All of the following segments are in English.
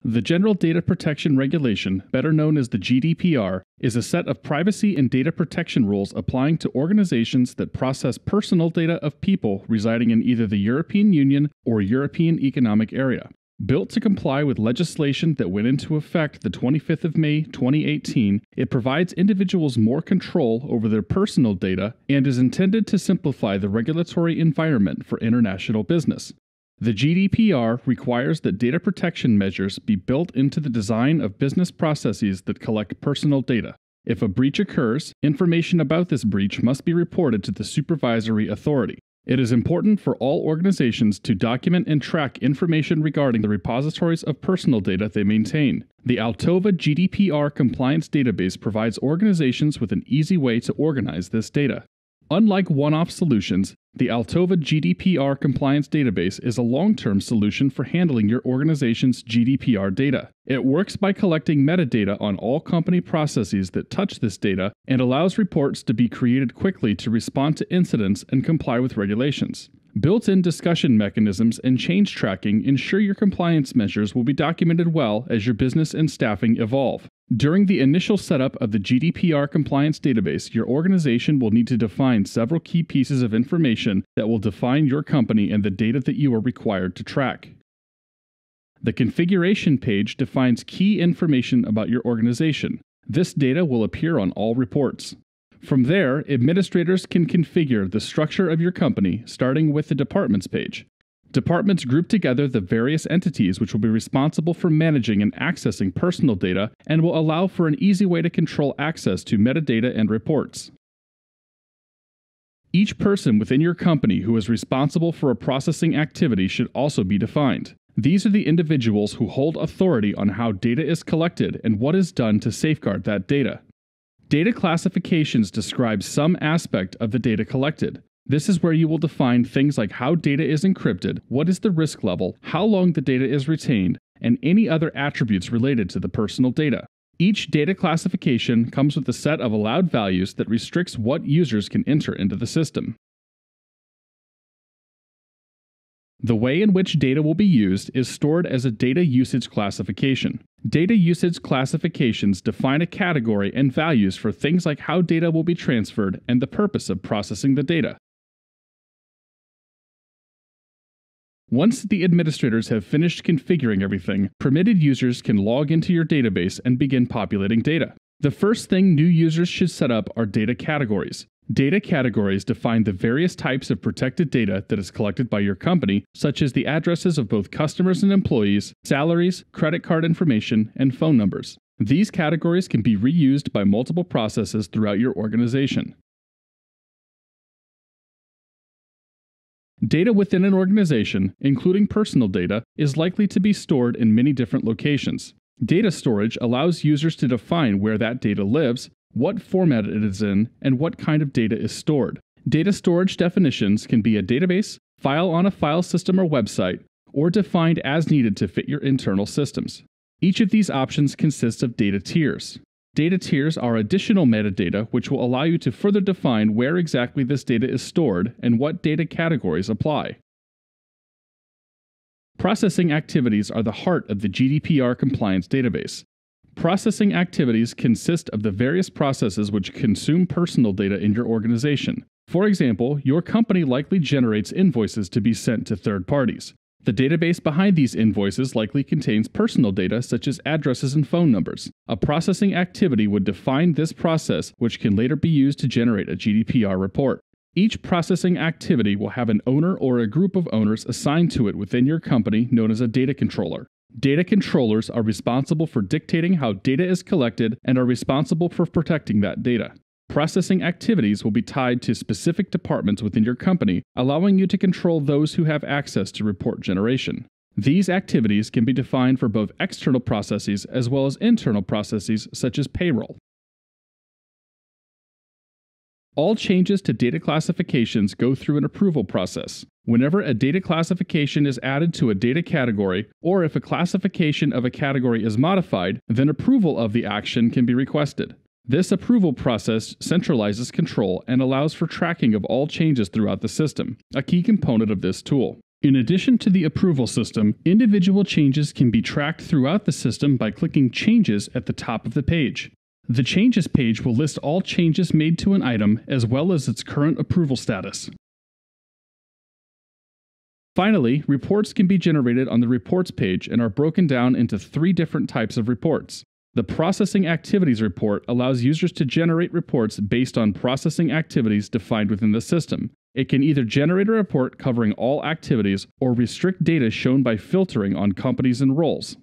The General Data Protection Regulation, better known as the GDPR, is a set of privacy and data protection rules applying to organizations that process personal data of people residing in either the European Union or European Economic Area. Built to comply with legislation that went into effect the 25th of May 2018, it provides individuals more control over their personal data and is intended to simplify the regulatory environment for international business. The GDPR requires that data protection measures be built into the design of business processes that collect personal data. If a breach occurs, information about this breach must be reported to the supervisory authority. It is important for all organizations to document and track information regarding the repositories of personal data they maintain. The Altova GDPR Compliance Database provides organizations with an easy way to organize this data. Unlike one-off solutions, the Altova GDPR Compliance Database is a long-term solution for handling your organization's GDPR data. It works by collecting metadata on all company processes that touch this data and allows reports to be created quickly to respond to incidents and comply with regulations. Built-in discussion mechanisms and change tracking ensure your compliance measures will be documented well as your business and staffing evolve. During the initial setup of the GDPR Compliance Database, your organization will need to define several key pieces of information that will define your company and the data that you are required to track. The configuration page defines key information about your organization. This data will appear on all reports. From there, administrators can configure the structure of your company, starting with the Departments page. Departments group together the various entities which will be responsible for managing and accessing personal data and will allow for an easy way to control access to metadata and reports. Each person within your company who is responsible for a processing activity should also be defined. These are the individuals who hold authority on how data is collected and what is done to safeguard that data. Data classifications describe some aspect of the data collected. This is where you will define things like how data is encrypted, what is the risk level, how long the data is retained, and any other attributes related to the personal data. Each data classification comes with a set of allowed values that restricts what users can enter into the system. The way in which data will be used is stored as a data usage classification. Data usage classifications define a category and values for things like how data will be transferred and the purpose of processing the data. Once the administrators have finished configuring everything, permitted users can log into your database and begin populating data. The first thing new users should set up are data categories. Data categories define the various types of protected data that is collected by your company, such as the addresses of both customers and employees, salaries, credit card information, and phone numbers. These categories can be reused by multiple processes throughout your organization. Data within an organization, including personal data, is likely to be stored in many different locations. Data storage allows users to define where that data lives, what format it is in, and what kind of data is stored. Data storage definitions can be a database, file on a file system or website, or defined as needed to fit your internal systems. Each of these options consists of data tiers. Data tiers are additional metadata which will allow you to further define where exactly this data is stored and what data categories apply. Processing activities are the heart of the GDPR Compliance Database. Processing activities consist of the various processes which consume personal data in your organization. For example, your company likely generates invoices to be sent to third parties. The database behind these invoices likely contains personal data such as addresses and phone numbers. A processing activity would define this process, which can later be used to generate a GDPR report. Each processing activity will have an owner or a group of owners assigned to it within your company known as a data controller. Data controllers are responsible for dictating how data is collected and are responsible for protecting that data. Processing activities will be tied to specific departments within your company, allowing you to control those who have access to report generation. These activities can be defined for both external processes as well as internal processes such as payroll. All changes to data classifications go through an approval process. Whenever a data classification is added to a data category, or if a classification of a category is modified, then approval of the action can be requested. This approval process centralizes control and allows for tracking of all changes throughout the system, a key component of this tool. In addition to the approval system, individual changes can be tracked throughout the system by clicking Changes at the top of the page. The Changes page will list all changes made to an item as well as its current approval status. Finally, reports can be generated on the Reports page and are broken down into 3 different types of reports. The Processing Activities report allows users to generate reports based on processing activities defined within the system. It can either generate a report covering all activities or restrict data shown by filtering on companies and roles.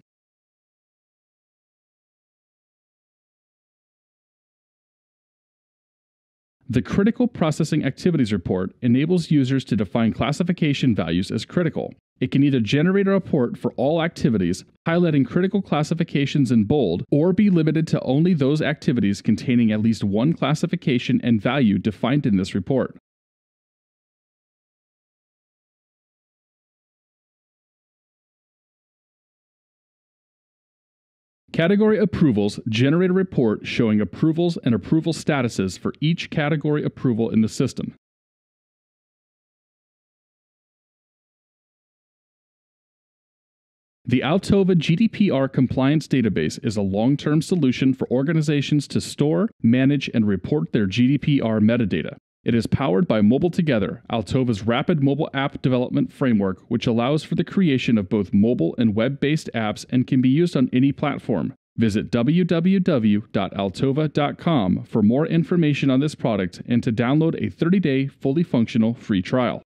The Critical Processing Activities report enables users to define classification values as critical. It can either generate a report for all activities, highlighting critical classifications in bold, or be limited to only those activities containing at least one classification and value defined in this report. Category approvals generate a report showing approvals and approval statuses for each category approval in the system. The Altova GDPR Compliance Database is a long-term solution for organizations to store, manage, and report their GDPR metadata. It is powered by Mobile Together, Altova's rapid mobile app development framework, which allows for the creation of both mobile and web-based apps and can be used on any platform. Visit www.altova.com for more information on this product and to download a 30-day fully functional free trial.